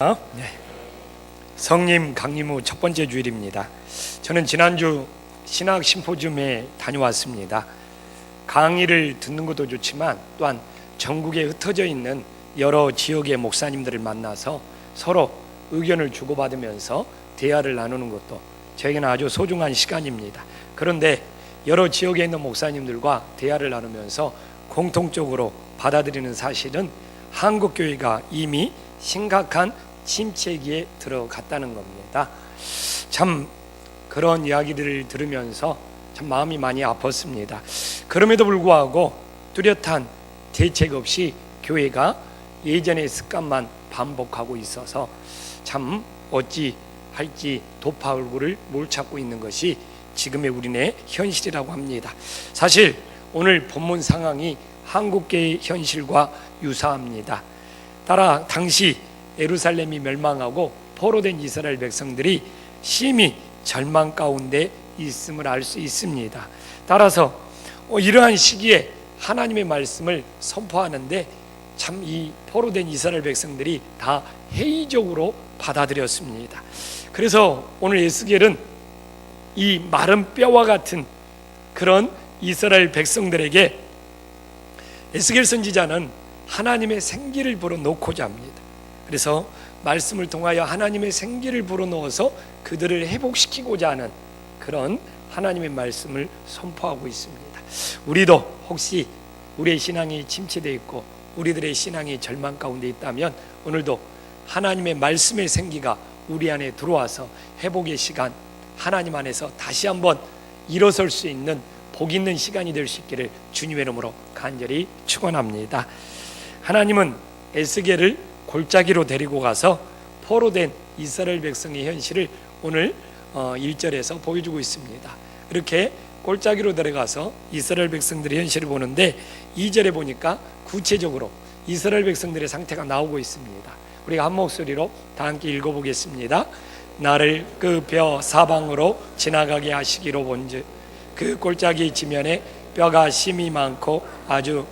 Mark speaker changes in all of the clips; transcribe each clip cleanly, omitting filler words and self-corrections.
Speaker 1: 네. 성림 강림 후 첫 번째 주일입니다. 저는 지난주 신학 심포지움에 다녀왔습니다. 강의를 듣는 것도 좋지만 또한 전국에 흩어져 있는 여러 지역의 목사님들을 만나서 서로 의견을 주고받으면서 대화를 나누는 것도 저에게는 아주 소중한 시간입니다. 그런데 여러 지역에 있는 목사님들과 대화를 나누면서 공통적으로 받아들이는 사실은 한국교회가 이미 심각한 침체기에 들어갔다는 겁니다. 참 그런 이야기들을 들으면서 참 마음이 많이 아팠습니다. 그럼에도 불구하고 뚜렷한 대책 없이 교회가 예전의 습관만 반복하고 있어서 참 어찌 할지 도파 얼굴을 못 찾고 있는 것이 지금의 우리네 현실이라고 합니다. 사실 오늘 본문 상황이 한국계의 현실과 유사합니다. 따라 당시 예루살렘이 멸망하고 포로된 이스라엘 백성들이 심히 절망 가운데 있음을 알 수 있습니다. 따라서 이러한 시기에 하나님의 말씀을 선포하는데 참 이 포로된 이스라엘 백성들이 다 회의적으로 받아들였습니다. 그래서 오늘 에스겔은 이 마른 뼈와 같은 그런 이스라엘 백성들에게 에스겔 선지자는 하나님의 생기를 불어넣고자 합니다. 그래서 말씀을 통하여 하나님의 생기를 불어넣어서 그들을 회복시키고자 하는 그런 하나님의 말씀을 선포하고 있습니다. 우리도 혹시 우리의 신앙이 침체되어 있고 우리들의 신앙이 절망 가운데 있다면 오늘도 하나님의 말씀의 생기가 우리 안에 들어와서 회복의 시간, 하나님 안에서 다시 한번 일어설 수 있는 복 있는 시간이 될 수 있기를 주님의 이름으로 간절히 축원합니다. 하나님은 에스겔을 골짜기로 데리고 가서 포로된 이스라엘 백성의 현실을 오늘 1절에서 보여주고 있습니다. 이렇게 골짜기로 데려가서 이스라엘 백성들의 현실을 보는데 2절에 보니까 구체적으로 이스라엘 백성들의 상태가 나오고 있습니다. 우리가 한 목소리로 다 함께 읽어보겠습니다. 나를 그 뼈 사방으로 지나가게 하시기로 본즉 그 골짜기 지면에 뼈가 심이 많고 아주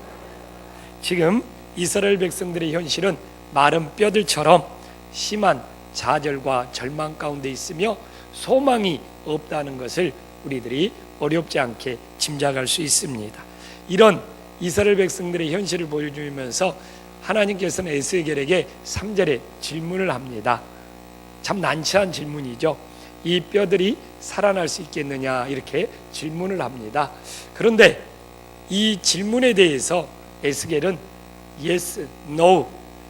Speaker 1: 지금 이스라엘 백성들의 현실은 마른 뼈들처럼 심한 좌절과 절망 가운데 있으며 소망이 없다는 것을 우리들이 어렵지 않게 짐작할 수 있습니다. 이런 이스라엘 백성들의 현실을 보여주면서 하나님께서는 에스겔에게 3절에 질문을 합니다. 참 난처한 질문이죠. 이 뼈들이 살아날 수 있겠느냐 이렇게 질문을 합니다. 그런데 이 질문에 대해서 에스겔은 yes, no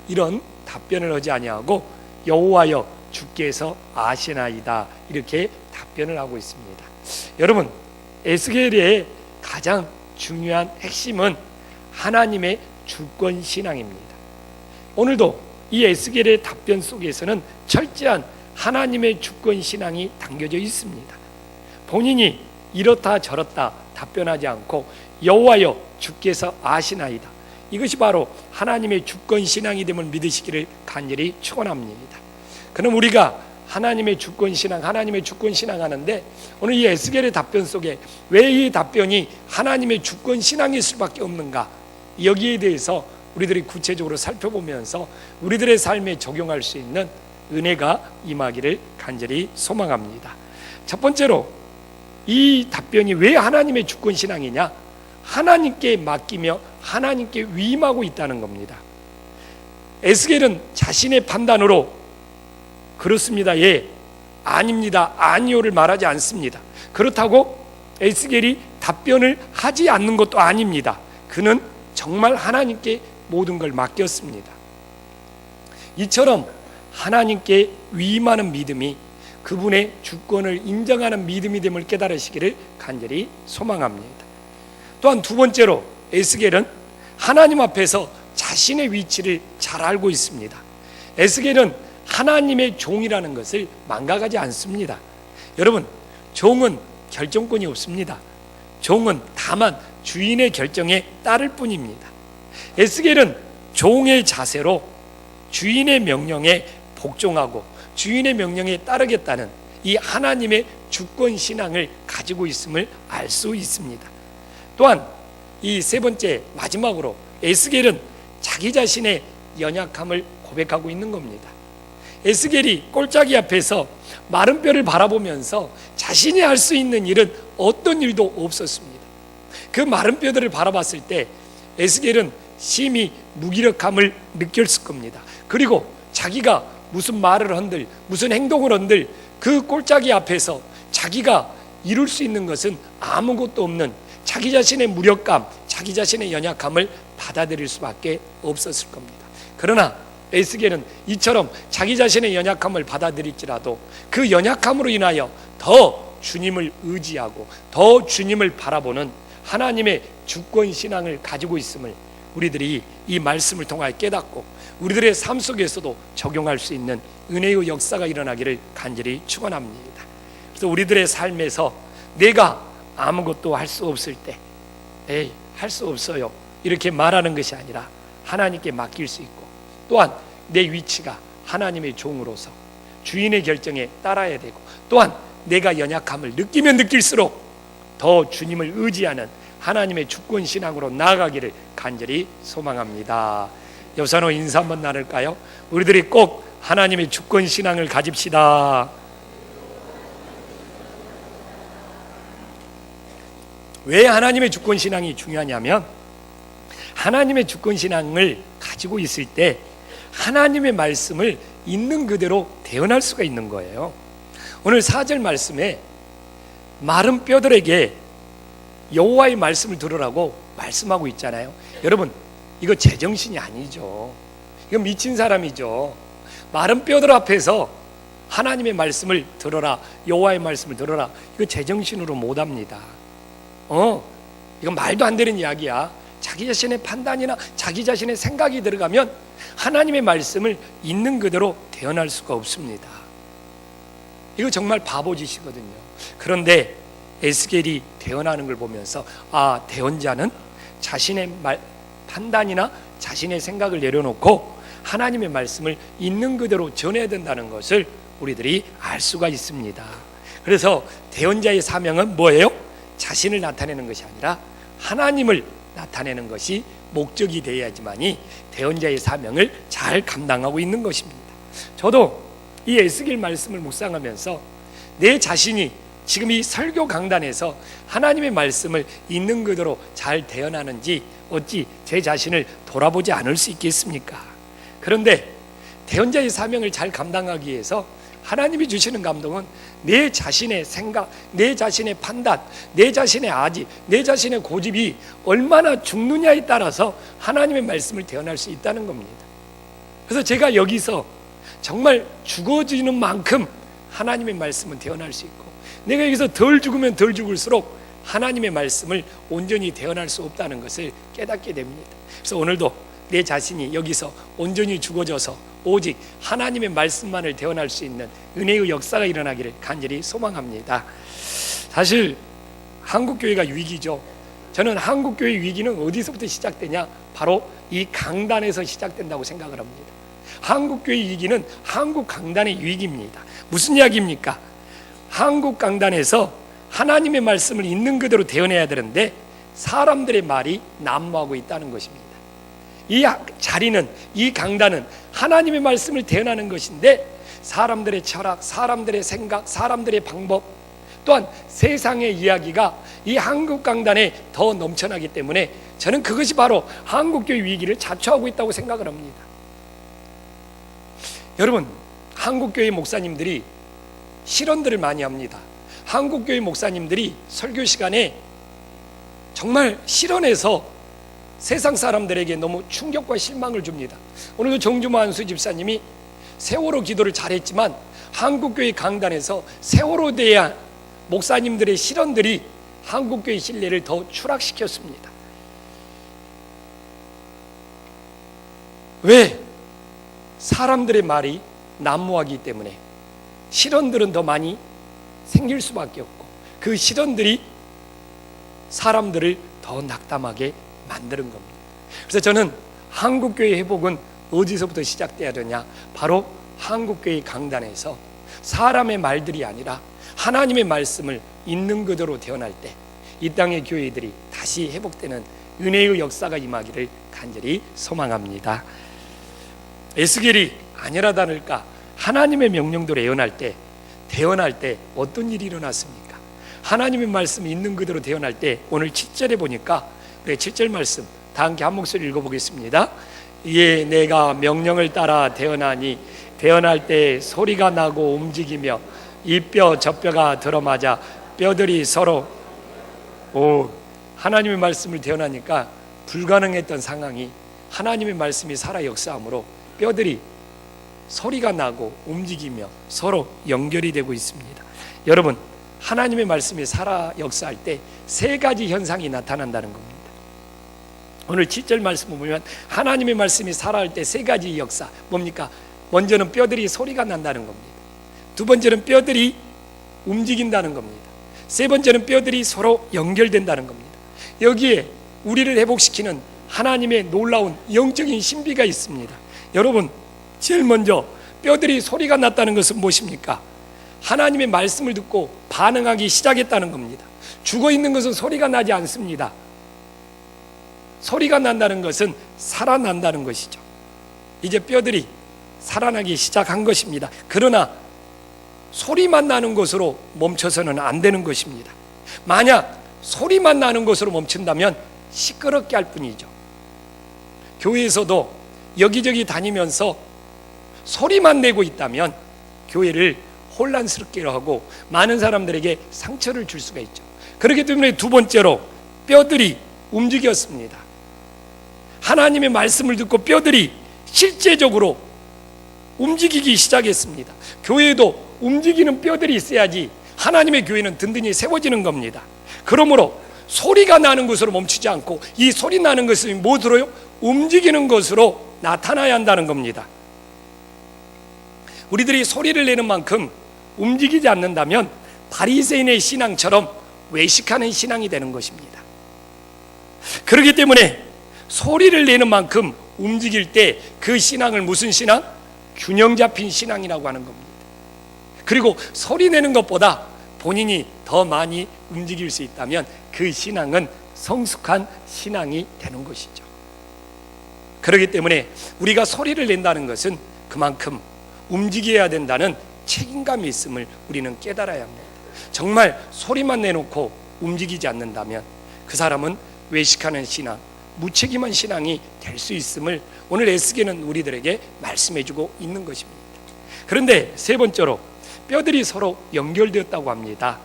Speaker 1: 이런 답변을 하지 아니하고 여호와여 주께서 아시나이다 이렇게 답변을 하고 있습니다. 여러분, 에스겔의 가장 중요한 핵심은 하나님의 주권 신앙입니다. 오늘도 이 에스겔의 답변 속에서는 철저한 하나님의 주권 신앙이 담겨져 있습니다. 본인이 이렇다 저렇다 답변하지 않고 여호와여 주께서 아시나이다, 이것이 바로 하나님의 주권 신앙이 됨을 믿으시기를 간절히 축원합니다. 그럼 우리가 하나님의 주권 신앙 하는데 오늘 이 에스겔의 답변 속에 왜 이 답변이 하나님의 주권 신앙일 수밖에 없는가, 여기에 대해서 우리들이 구체적으로 살펴보면서 우리들의 삶에 적용할 수 있는 은혜가 임하기를 간절히 소망합니다. 첫 번째로 이 답변이 왜 하나님의 주권 신앙이냐, 하나님께 맡기며 하나님께 위임하고 있다는 겁니다. 에스겔은 자신의 판단으로 그렇습니다, 예, 아닙니다, 아니요를 말하지 않습니다. 그렇다고 에스겔이 답변을 하지 않는 것도 아닙니다. 그는 정말 하나님께 모든 걸 맡겼습니다. 이처럼 하나님께 위임하는 믿음이 그분의 주권을 인정하는 믿음이 됨을 깨달으시기를 간절히 소망합니다. 또한 두 번째로 에스겔은 하나님 앞에서 자신의 위치를 잘 알고 있습니다. 에스겔은 하나님의 종이라는 것을 망각하지 않습니다. 여러분, 종은 결정권이 없습니다. 종은 다만 주인의 결정에 따를 뿐입니다. 에스겔은 종의 자세로 주인의 명령에 복종하고 주인의 명령에 따르겠다는 이 하나님의 주권 신앙을 가지고 있음을 알 수 있습니다. 또한 이 세 번째 마지막으로 에스겔은 자기 자신의 연약함을 고백하고 있는 겁니다. 에스겔이 골짜기 앞에서 마른 뼈를 바라보면서 자신이 할 수 있는 일은 어떤 일도 없었습니다. 그 마른 뼈들을 바라봤을 때 에스겔은 심히 무기력함을 느꼈을 겁니다. 그리고 자기가 무슨 말을 한들 무슨 행동을 한들 그 골짜기 앞에서 자기가 이룰 수 있는 것은 아무것도 없는 자기 자신의 무력감, 자기 자신의 연약함을 받아들일 수밖에 없었을 겁니다. 그러나 에스겔은 이처럼 자기 자신의 연약함을 받아들일지라도 그 연약함으로 인하여 더 주님을 의지하고 더 주님을 바라보는 하나님의 주권 신앙을 가지고 있음을 우리들이 이 말씀을 통하여 깨닫고 우리들의 삶 속에서도 적용할 수 있는 은혜의 역사가 일어나기를 간절히 축원합니다. 그래서 우리들의 삶에서 내가 아무것도 할 수 없을 때 에이 할 수 없어요 이렇게 말하는 것이 아니라 하나님께 맡길 수 있고 또한 내 위치가 하나님의 종으로서 주인의 결정에 따라야 되고 또한 내가 연약함을 느끼면 느낄수록 더 주님을 의지하는 하나님의 주권 신앙으로 나아가기를 간절히 소망합니다. 여사노 인사 한번 나눌까요? 우리들이 꼭 하나님의 주권 신앙을 가집시다. 왜 하나님의 주권 신앙이 중요하냐면 하나님의 주권 신앙을 가지고 있을 때 하나님의 말씀을 있는 그대로 대언할 수가 있는 거예요. 오늘 4절 말씀에 마른 뼈들에게 여호와의 말씀을 들으라고 말씀하고 있잖아요. 여러분 이거 제정신이 아니죠. 이거 미친 사람이죠. 마른 뼈들 앞에서 하나님의 말씀을 들어라, 여호와의 말씀을 들어라, 이거 제정신으로 못합니다. 이건 말도 안 되는 이야기야. 자기 자신의 판단이나 자기 자신의 생각이 들어가면 하나님의 말씀을 있는 그대로 대언할 수가 없습니다. 이거 정말 바보짓이거든요. 그런데 에스겔이 대언하는 걸 보면서 대언자는 자신의 판단이나 자신의 생각을 내려놓고 하나님의 말씀을 있는 그대로 전해야 된다는 것을 우리들이 알 수가 있습니다. 그래서 대언자의 사명은 뭐예요? 자신을 나타내는 것이 아니라 하나님을 나타내는 것이 목적이 되어야지만이 대언자의 사명을 잘 감당하고 있는 것입니다. 저도 이 에스겔 말씀을 묵상하면서 내 자신이 지금 이 설교 강단에서 하나님의 말씀을 있는 그대로 잘 대언하는지 어찌 제 자신을 돌아보지 않을 수 있겠습니까? 그런데 대언자의 사명을 잘 감당하기 위해서 하나님이 주시는 감동은 내 자신의 생각, 내 자신의 판단, 내 자신의 아지, 내 자신의 고집이 얼마나 죽느냐에 따라서 하나님의 말씀을 대언할 수 있다는 겁니다. 그래서 제가 여기서 정말 죽어지는 만큼 하나님의 말씀은 대언할 수 있고 내가 여기서 덜 죽으면 덜 죽을수록 하나님의 말씀을 온전히 대언할 수 없다는 것을 깨닫게 됩니다. 그래서 오늘도 내 자신이 여기서 온전히 죽어져서 오직 하나님의 말씀만을 대언할 수 있는 은혜의 역사가 일어나기를 간절히 소망합니다. 사실 한국교회가 위기죠. 저는 한국교회 위기는 어디서부터 시작되냐? 바로 이 강단에서 시작된다고 생각을 합니다. 한국교회 위기는 한국 강단의 위기입니다. 무슨 이야기입니까? 한국 강단에서 하나님의 말씀을 있는 그대로 대언해야 되는데 사람들의 말이 난무하고 있다는 것입니다. 이 자리는, 이 강단은 하나님의 말씀을 대언하는 것인데 사람들의 철학, 사람들의 생각, 사람들의 방법 또한 세상의 이야기가 이 한국 강단에 더 넘쳐나기 때문에 저는 그것이 바로 한국교회 위기를 자초하고 있다고 생각을 합니다. 여러분, 한국교회 목사님들이 실언들을 많이 합니다. 한국교회 목사님들이 설교 시간에 정말 실언해서 세상 사람들에게 너무 충격과 실망을 줍니다. 오늘도 정주모 한수 집사님이 세월호 기도를 잘했지만 한국교회 강단에서 세월호에 대한 목사님들의 실언들이 한국교회 신뢰를 더 추락시켰습니다. 왜? 사람들의 말이 난무하기 때문에 실언들은 더 많이 생길 수밖에 없고 그 실언들이 사람들을 더 낙담하게 만드는 겁니다. 그래서 저는 한국교회 회복은 어디서부터 시작돼야 되냐? 바로 한국교회 강단에서 사람의 말들이 아니라 하나님의 말씀을 있는 그대로 대언할 때 이 땅의 교회들이 다시 회복되는 은혜의 역사가 임하기를 간절히 소망합니다. 에스겔이 아니라다를까 하나님의 명령대로 대언할 때 어떤 일이 일어났습니까? 하나님의 말씀이 있는 그대로 대언할 때 오늘 7절에 보니까, 우리 7절 말씀 다 함께 한 목소리 읽어보겠습니다. 이에 내가 명령을 따라 대언하니 대언할 때 소리가 나고 움직이며 이 뼈 저 뼈가 들어맞아 뼈들이 서로, 하나님의 말씀을 대언하니까 불가능했던 상황이 하나님의 말씀이 살아 역사함으로 뼈들이 소리가 나고 움직이며 서로 연결이 되고 있습니다. 여러분, 하나님의 말씀이 살아 역사할 때 세 가지 현상이 나타난다는 겁니다. 오늘 7절 말씀을 보면 하나님의 말씀이 살아할 때 세 가지 역사, 뭡니까? 먼저는 뼈들이 소리가 난다는 겁니다. 두 번째는 뼈들이 움직인다는 겁니다. 세 번째는 뼈들이 서로 연결된다는 겁니다. 여기에 우리를 회복시키는 하나님의 놀라운 영적인 신비가 있습니다. 여러분, 제일 먼저 뼈들이 소리가 났다는 것은 무엇입니까? 하나님의 말씀을 듣고 반응하기 시작했다는 겁니다. 죽어있는 것은 소리가 나지 않습니다. 소리가 난다는 것은 살아난다는 것이죠. 이제 뼈들이 살아나기 시작한 것입니다. 그러나 소리만 나는 것으로 멈춰서는 안 되는 것입니다. 만약 소리만 나는 것으로 멈춘다면 시끄럽게 할 뿐이죠. 교회에서도 여기저기 다니면서 소리만 내고 있다면 교회를 혼란스럽게 하고 많은 사람들에게 상처를 줄 수가 있죠. 그렇기 때문에 두 번째로 뼈들이 움직였습니다. 하나님의 말씀을 듣고 뼈들이 실제적으로 움직이기 시작했습니다. 교회에도 움직이는 뼈들이 있어야지 하나님의 교회는 든든히 세워지는 겁니다. 그러므로 소리가 나는 것으로 멈추지 않고 이 소리 나는 것은 무엇으로요? 움직이는 것으로 나타나야 한다는 겁니다. 우리들이 소리를 내는 만큼 움직이지 않는다면 바리새인의 신앙처럼 외식하는 신앙이 되는 것입니다. 그렇기 때문에 소리를 내는 만큼 움직일 때 그 신앙을 무슨 신앙? 균형 잡힌 신앙이라고 하는 겁니다. 그리고 소리 내는 것보다 본인이 더 많이 움직일 수 있다면 그 신앙은 성숙한 신앙이 되는 것이죠. 그렇기 때문에 우리가 소리를 낸다는 것은 그만큼 움직여야 된다는 책임감이 있음을 우리는 깨달아야 합니다. 정말 소리만 내놓고 움직이지 않는다면 그 사람은 외식하는 신앙, 무책임한 신앙이 될 수 있음을 오늘 에스겔은 우리들에게 말씀해주고 있는 것입니다. 그런데 세 번째로 뼈들이 서로 연결되었다고 합니다.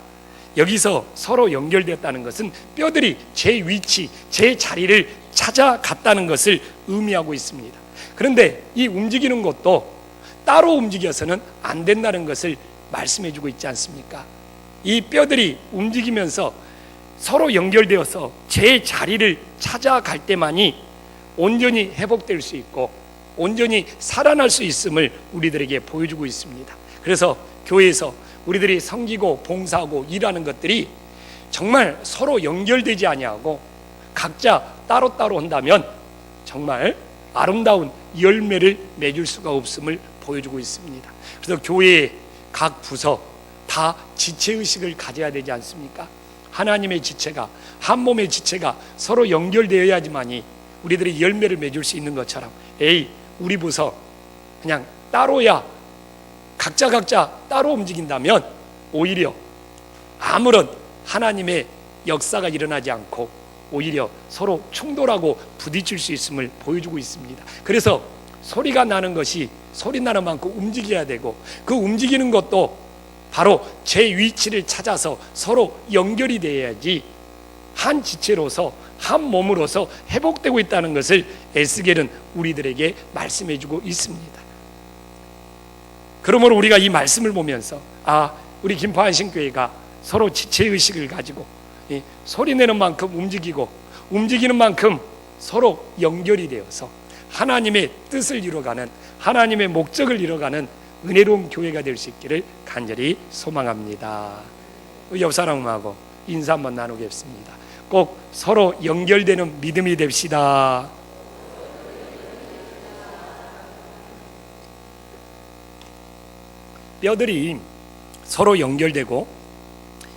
Speaker 1: 여기서 서로 연결되었다는 것은 뼈들이 제 위치, 제 자리를 찾아갔다는 것을 의미하고 있습니다. 그런데 이 움직이는 것도 따로 움직여서는 안 된다는 것을 말씀해주고 있지 않습니까? 이 뼈들이 움직이면서 서로 연결되어서 제 자리를 찾아갈 때만이 온전히 회복될 수 있고 온전히 살아날 수 있음을 우리들에게 보여주고 있습니다. 그래서 교회에서 우리들이 섬기고 봉사하고 일하는 것들이 정말 서로 연결되지 아니하고 각자 따로따로 한다면 정말 아름다운 열매를 맺을 수가 없음을 보여주고 있습니다. 그래서 교회의 각 부서 다 지체의식을 가져야 되지 않습니까? 하나님의 지체가, 한 몸의 지체가 서로 연결되어야지만이 우리들이 열매를 맺을 수 있는 것처럼 우리 부서 그냥 따로야 각자 따로 움직인다면 오히려 아무런 하나님의 역사가 일어나지 않고 오히려 서로 충돌하고 부딪힐 수 있음을 보여주고 있습니다. 그래서 소리가 나는 것이 소리 나는 만큼 움직여야 되고 그 움직이는 것도 바로 제 위치를 찾아서 서로 연결이 돼야지 한 지체로서 한 몸으로서 회복되고 있다는 것을 에스겔은 우리들에게 말씀해주고 있습니다. 그러므로 우리가 이 말씀을 보면서 우리 김포한신교회가 서로 지체의식을 가지고 소리 내는 만큼 움직이고 움직이는 만큼 서로 연결이 되어서 하나님의 뜻을 이뤄가는 하나님의 목적을 이뤄가는 은혜로운 교회가 될 수 있기를 간절히 소망합니다. 옆 사람하고 인사 한번 나누겠습니다. 꼭 서로 연결되는 믿음이 됩시다. 뼈들이 서로 연결되고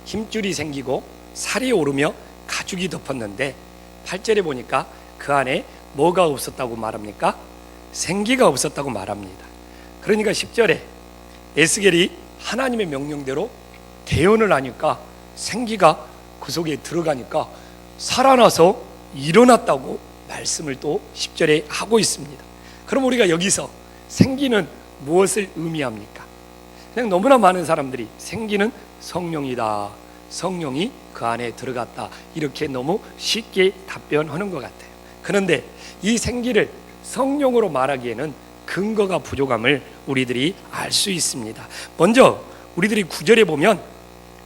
Speaker 1: 힘줄이 생기고 살이 오르며 가죽이 덮었는데 8절에 보니까 그 안에 뭐가 없었다고 말합니까? 생기가 없었다고 말합니다. 그러니까 10절에 에스겔이 하나님의 명령대로 대언을 하니까 생기가 그 속에 들어가니까 살아나서 일어났다고 말씀을 또 10절에 하고 있습니다. 그럼 우리가 여기서 생기는 무엇을 의미합니까? 그냥 너무나 많은 사람들이 생기는 성령이다, 성령이 그 안에 들어갔다, 이렇게 너무 쉽게 답변하는 것 같아요. 그런데 이 생기를 성령으로 말하기에는 근거가 부족함을 우리들이 알 수 있습니다. 먼저 우리들이 9절에 보면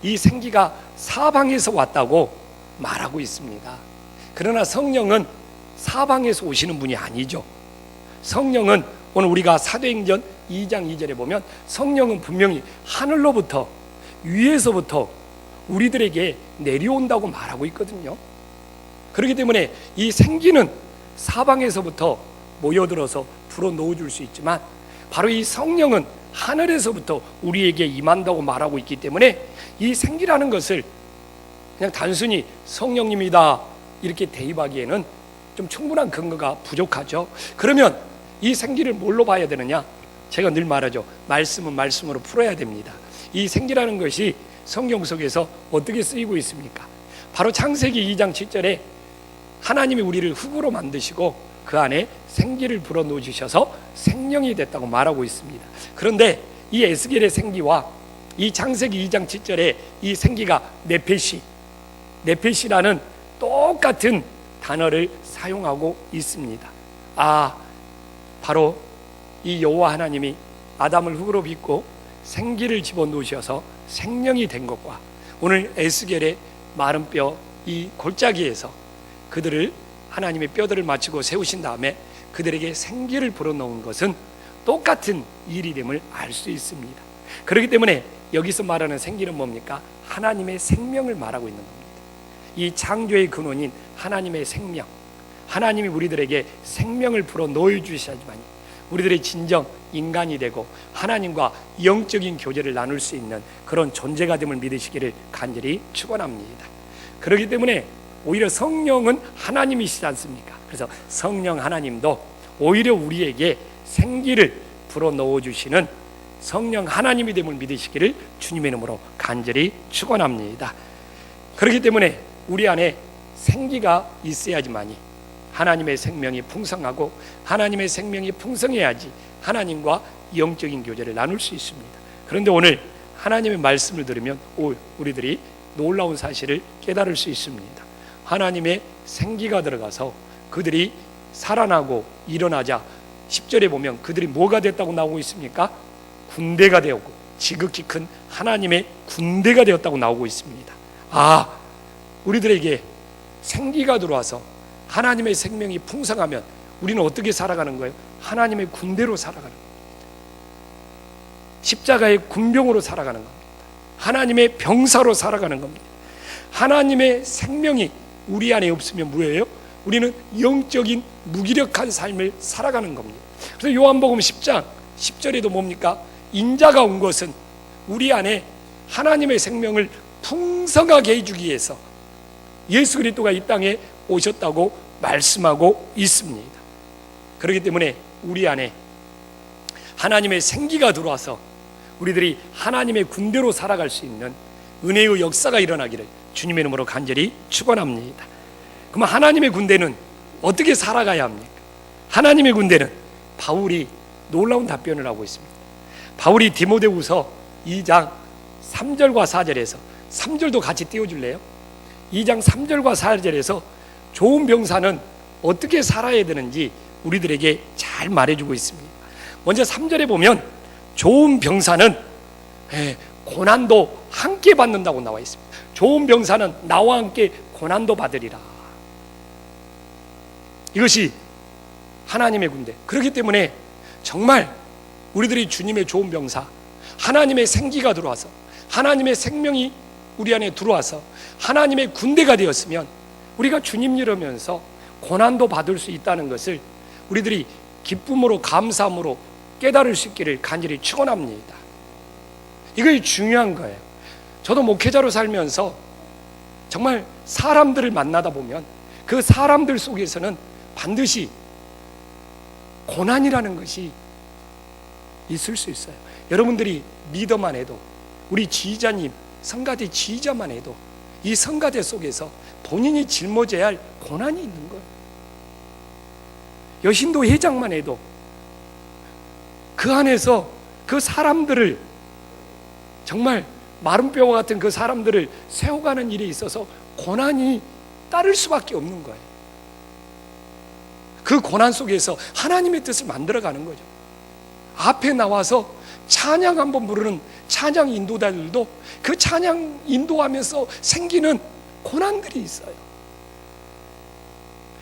Speaker 1: 이 생기가 사방에서 왔다고 말하고 있습니다. 그러나 성령은 사방에서 오시는 분이 아니죠. 성령은 오늘 우리가 사도행전 2장 2절에 보면 성령은 분명히 하늘로부터, 위에서부터 우리들에게 내려온다고 말하고 있거든요. 그렇기 때문에 이 생기는 사방에서부터 모여들어서 불어넣어 줄 수 있지만 바로 이 성령은 하늘에서부터 우리에게 임한다고 말하고 있기 때문에 이 생기라는 것을 그냥 단순히 성령님이다 이렇게 대입하기에는 좀 충분한 근거가 부족하죠. 그러면 이 생기를 뭘로 봐야 되느냐? 제가 늘 말하죠. 말씀은 말씀으로 풀어야 됩니다. 이 생기라는 것이 성경 속에서 어떻게 쓰이고 있습니까? 바로 창세기 2장 7절에 하나님이 우리를 흙으로 만드시고 그 안에 생기를 불어넣어 주셔서 생명이 됐다고 말하고 있습니다. 그런데 이 에스겔의 생기와 이 창세기 2장 7절에 이 생기가 네페시라는 똑같은 단어를 사용하고 있습니다. 바로 이 여호와 하나님이 아담을 흙으로 빚고 생기를 집어넣으셔서 생명이 된 것과 오늘 에스겔의 마른 뼈 이 골짜기에서 그들을 하나님의 뼈들을 맞추고 세우신 다음에 그들에게 생기를 불어넣은 것은 똑같은 일임을 알 수 있습니다. 그렇기 때문에 여기서 말하는 생기는 뭡니까? 하나님의 생명을 말하고 있는 겁니다. 이 창조의 근원인 하나님의 생명, 하나님이 우리들에게 생명을 불어넣어 주셔야지만 우리들의 진정 인간이 되고 하나님과 영적인 교제를 나눌 수 있는 그런 존재가 됨을 믿으시기를 간절히 축원합니다. 그렇기 때문에 오히려 성령은 하나님이시지 않습니까? 그래서 성령 하나님도 오히려 우리에게 생기를 불어넣어 주시는 성령 하나님이 됨을 믿으시기를 주님의 이름으로 간절히 축원합니다. 그렇기 때문에 우리 안에 생기가 있어야지만이 하나님의 생명이 풍성하고 하나님의 생명이 풍성해야지 하나님과 영적인 교제를 나눌 수 있습니다. 그런데 오늘 하나님의 말씀을 들으면 우리들이 놀라운 사실을 깨달을 수 있습니다. 하나님의 생기가 들어가서 그들이 살아나고 일어나자 10절에 보면 그들이 뭐가 됐다고 나오고 있습니까? 군대가 되었고 지극히 큰 하나님의 군대가 되었다고 나오고 있습니다. 우리들에게 생기가 들어와서 하나님의 생명이 풍성하면 우리는 어떻게 살아가는 거예요? 하나님의 군대로 살아가는 겁니다. 십자가의 군병으로 살아가는 겁니다. 하나님의 병사로 살아가는 겁니다. 하나님의 생명이 우리 안에 없으면 뭐예요? 우리는 영적인 무기력한 삶을 살아가는 겁니다. 그래서 요한복음 10장 10절에도 뭡니까? 인자가 온 것은 우리 안에 하나님의 생명을 풍성하게 해주기 위해서 예수 그리스도가 이 땅에 오셨다고 말씀하고 있습니다. 그렇기 때문에 우리 안에 하나님의 생기가 들어와서 우리들이 하나님의 군대로 살아갈 수 있는 은혜의 역사가 일어나기를 주님의 이름으로 간절히 축원합니다. 그럼 하나님의 군대는 어떻게 살아가야 합니까? 하나님의 군대는 바울이 놀라운 답변을 하고 있습니다. 바울이 디모데후서 2장 3절과 4절에서 3절도 같이 띄워줄래요? 2장 3절과 4절에서 좋은 병사는 어떻게 살아야 되는지 우리들에게 잘 말해주고 있습니다. 먼저 3절에 보면 좋은 병사는 고난도 함께 받는다고 나와 있습니다. 좋은 병사는 나와 함께 고난도 받으리라. 이것이 하나님의 군대. 그렇기 때문에 정말 우리들이 주님의 좋은 병사, 하나님의 생기가 들어와서 하나님의 생명이 우리 안에 들어와서 하나님의 군대가 되었으면 우리가 주님 이루면서 고난도 받을 수 있다는 것을 우리들이 기쁨으로 감사함으로 깨달을 수 있기를 간절히 축원합니다. 이게 중요한 거예요. 저도 목회자로 살면서 정말 사람들을 만나다 보면 그 사람들 속에서는 반드시 고난이라는 것이 있을 수 있어요. 여러분들이 리더만 해도, 우리 지휘자님, 성가대 지휘자만 해도 이 성가대 속에서 본인이 짊어져야 할 고난이 있는 거예요. 여신도 회장만 해도 그 안에서 그 사람들을, 정말 마른 뼈와 같은 그 사람들을 세워가는 일에 있어서 고난이 따를 수밖에 없는 거예요. 그 고난 속에서 하나님의 뜻을 만들어가는 거죠. 앞에 나와서 찬양 한번 부르는 찬양 인도자들도 그 찬양 인도하면서 생기는 고난들이 있어요.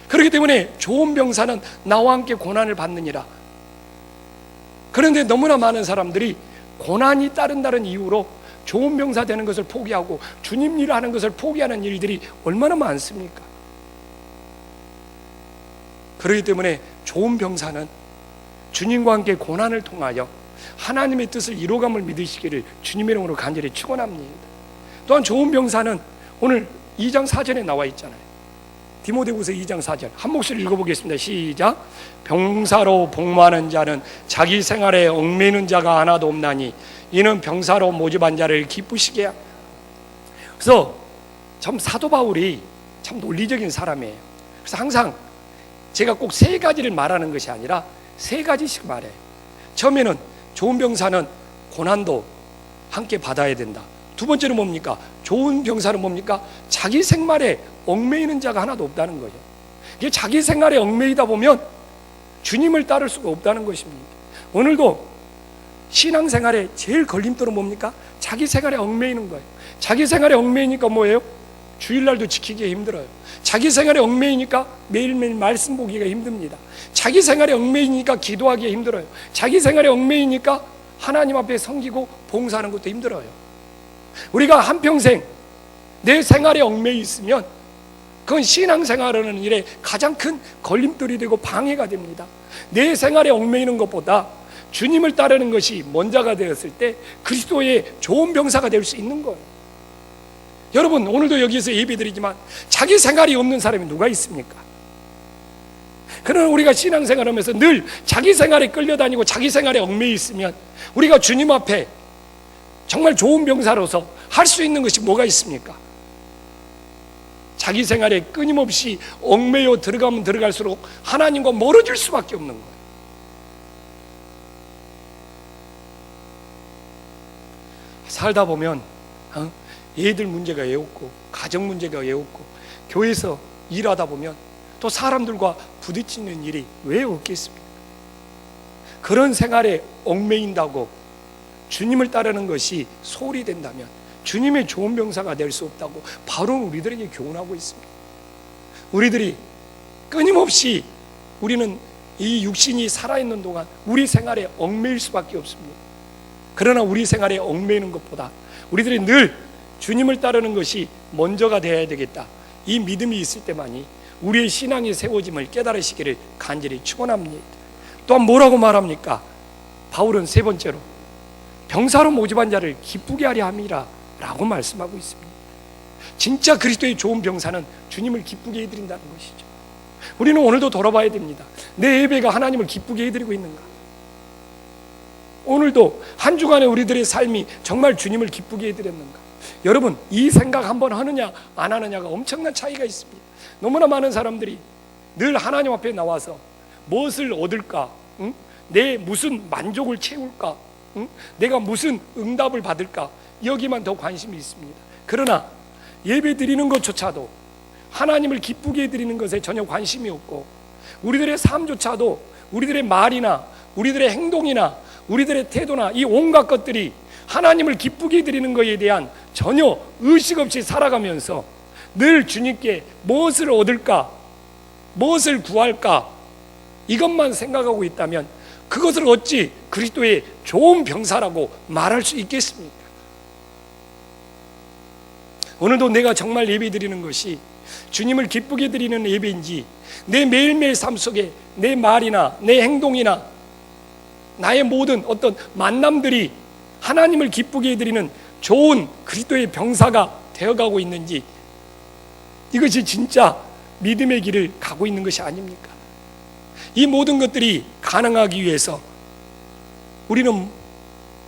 Speaker 1: 그렇기 때문에 좋은 병사는 나와 함께 고난을 받느니라. 그런데 너무나 많은 사람들이 고난이 따른다는 이유로 좋은 병사 되는 것을 포기하고 주님 일을 하는 것을 포기하는 일들이 얼마나 많습니까? 그렇기 때문에 좋은 병사는 주님과 함께 고난을 통하여 하나님의 뜻을 이루어감을 믿으시기를 주님의 이름으로 간절히 축원합니다. 또한 좋은 병사는 오늘 2장 4절에 나와 있잖아요. 디모데후서 2장 4절 한 목소리 읽어보겠습니다. 시작. 병사로 복무하는 자는 자기 생활에 얽매이는 자가 하나도 없나니 이는 병사로 모집한 자를 기쁘시게 합니다. 그래서 참 사도 바울이 참 논리적인 사람이에요. 그래서 항상 제가 꼭 세 가지를 말하는 것이 아니라 세 가지씩 말해요. 처음에는 좋은 병사는 고난도 함께 받아야 된다. 두 번째는 뭡니까? 좋은 병사는 뭡니까? 자기 생활에 얽매이는 자가 하나도 없다는 거죠. 이게 자기 생활에 얽매이다 보면 주님을 따를 수가 없다는 것입니다. 오늘도 신앙생활에 제일 걸림돌은 뭡니까? 자기 생활에 얽매이는 거예요. 자기 생활에 얽매이니까 뭐예요? 주일날도 지키기 힘들어요. 자기 생활에 얽매이니까 매일매일 말씀 보기가 힘듭니다. 자기 생활에 얽매이니까 기도하기가 힘들어요. 자기 생활에 얽매이니까 하나님 앞에 섬기고 봉사하는 것도 힘들어요. 우리가 한평생 내 생활에 얽매여 있으면 그건 신앙생활하는 일에 가장 큰 걸림돌이 되고 방해가 됩니다. 내 생활에 얽매이는 것보다 주님을 따르는 것이 먼저가 되었을 때 그리스도의 좋은 병사가 될 수 있는 거예요. 여러분, 오늘도 여기서 예배드리지만 자기 생활이 없는 사람이 누가 있습니까? 그러나 우리가 신앙생활하면서 늘 자기 생활에 끌려다니고 자기 생활에 얽매여 있으면 우리가 주님 앞에 정말 좋은 병사로서 할 수 있는 것이 뭐가 있습니까? 자기 생활에 끊임없이 얽매여 들어가면 들어갈수록 하나님과 멀어질 수밖에 없는 거예요. 살다 보면 애들 문제가 애없고 가정 문제가 애없고 교회에서 일하다 보면 또 사람들과 부딪히는 일이 왜 없겠습니까? 그런 생활에 얽매인다고 주님을 따르는 것이 소홀히 된다면 주님의 좋은 병사가 될 수 없다고 바로 우리들에게 교훈하고 있습니다. 우리들이 끊임없이 우리는 이 육신이 살아있는 동안 우리 생활에 얽매일 수밖에 없습니다. 그러나 우리 생활에 얽매이는 것보다 우리들이 늘 주님을 따르는 것이 먼저가 되어야 되겠다, 이 믿음이 있을 때만이 우리의 신앙이 세워짐을 깨달으시기를 간절히 축원합니다. 또한 뭐라고 말합니까? 바울은 세 번째로 병사로 모집한 자를 기쁘게 하려 함이라 라고 말씀하고 있습니다. 진짜 그리스도의 좋은 병사는 주님을 기쁘게 해드린다는 것이죠. 우리는 오늘도 돌아봐야 됩니다. 내 예배가 하나님을 기쁘게 해드리고 있는가? 오늘도 한 주간의 우리들의 삶이 정말 주님을 기쁘게 해드렸는가? 여러분, 이 생각 한번 하느냐 안 하느냐가 엄청난 차이가 있습니다. 너무나 많은 사람들이 늘 하나님 앞에 나와서 무엇을 얻을까? 응? 내 무슨 만족을 채울까? 응? 내가 무슨 응답을 받을까? 여기만 더 관심이 있습니다. 그러나 예배 드리는 것조차도 하나님을 기쁘게 해드리는 것에 전혀 관심이 없고 우리들의 삶조차도 우리들의 말이나 우리들의 행동이나 우리들의 태도나 이 온갖 것들이 하나님을 기쁘게 해드리는 것에 대한 전혀 의식 없이 살아가면서 늘 주님께 무엇을 얻을까? 무엇을 구할까? 이것만 생각하고 있다면 그것을 어찌 그리스도의 좋은 병사라고 말할 수 있겠습니까? 오늘도 내가 정말 예배드리는 것이 주님을 기쁘게 드리는 예배인지 내 매일매일 삶 속에 내 말이나 내 행동이나 나의 모든 어떤 만남들이 하나님을 기쁘게 해드리는 좋은 그리스도의 병사가 되어가고 있는지, 이것이 진짜 믿음의 길을 가고 있는 것이 아닙니까? 이 모든 것들이 가능하기 위해서 우리는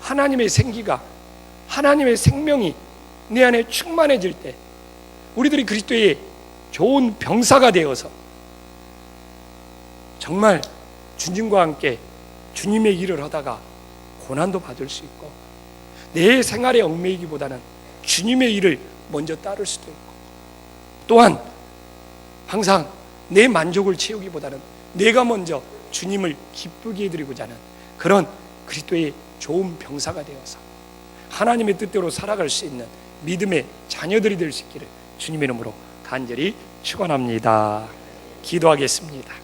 Speaker 1: 하나님의 생기가, 하나님의 생명이 내 안에 충만해질 때 우리들이 그리스도의 좋은 병사가 되어서 정말 주님과 함께 주님의 일을 하다가 고난도 받을 수 있고, 내 생활에 얽매이기보다는 주님의 일을 먼저 따를 수도 있고, 또한 항상 내 만족을 채우기보다는 내가 먼저 주님을 기쁘게 해드리고자 하는 그런 그리스도의 좋은 병사가 되어서 하나님의 뜻대로 살아갈 수 있는 믿음의 자녀들이 될 수 있기를 주님의 이름으로 간절히 축원합니다. 기도하겠습니다.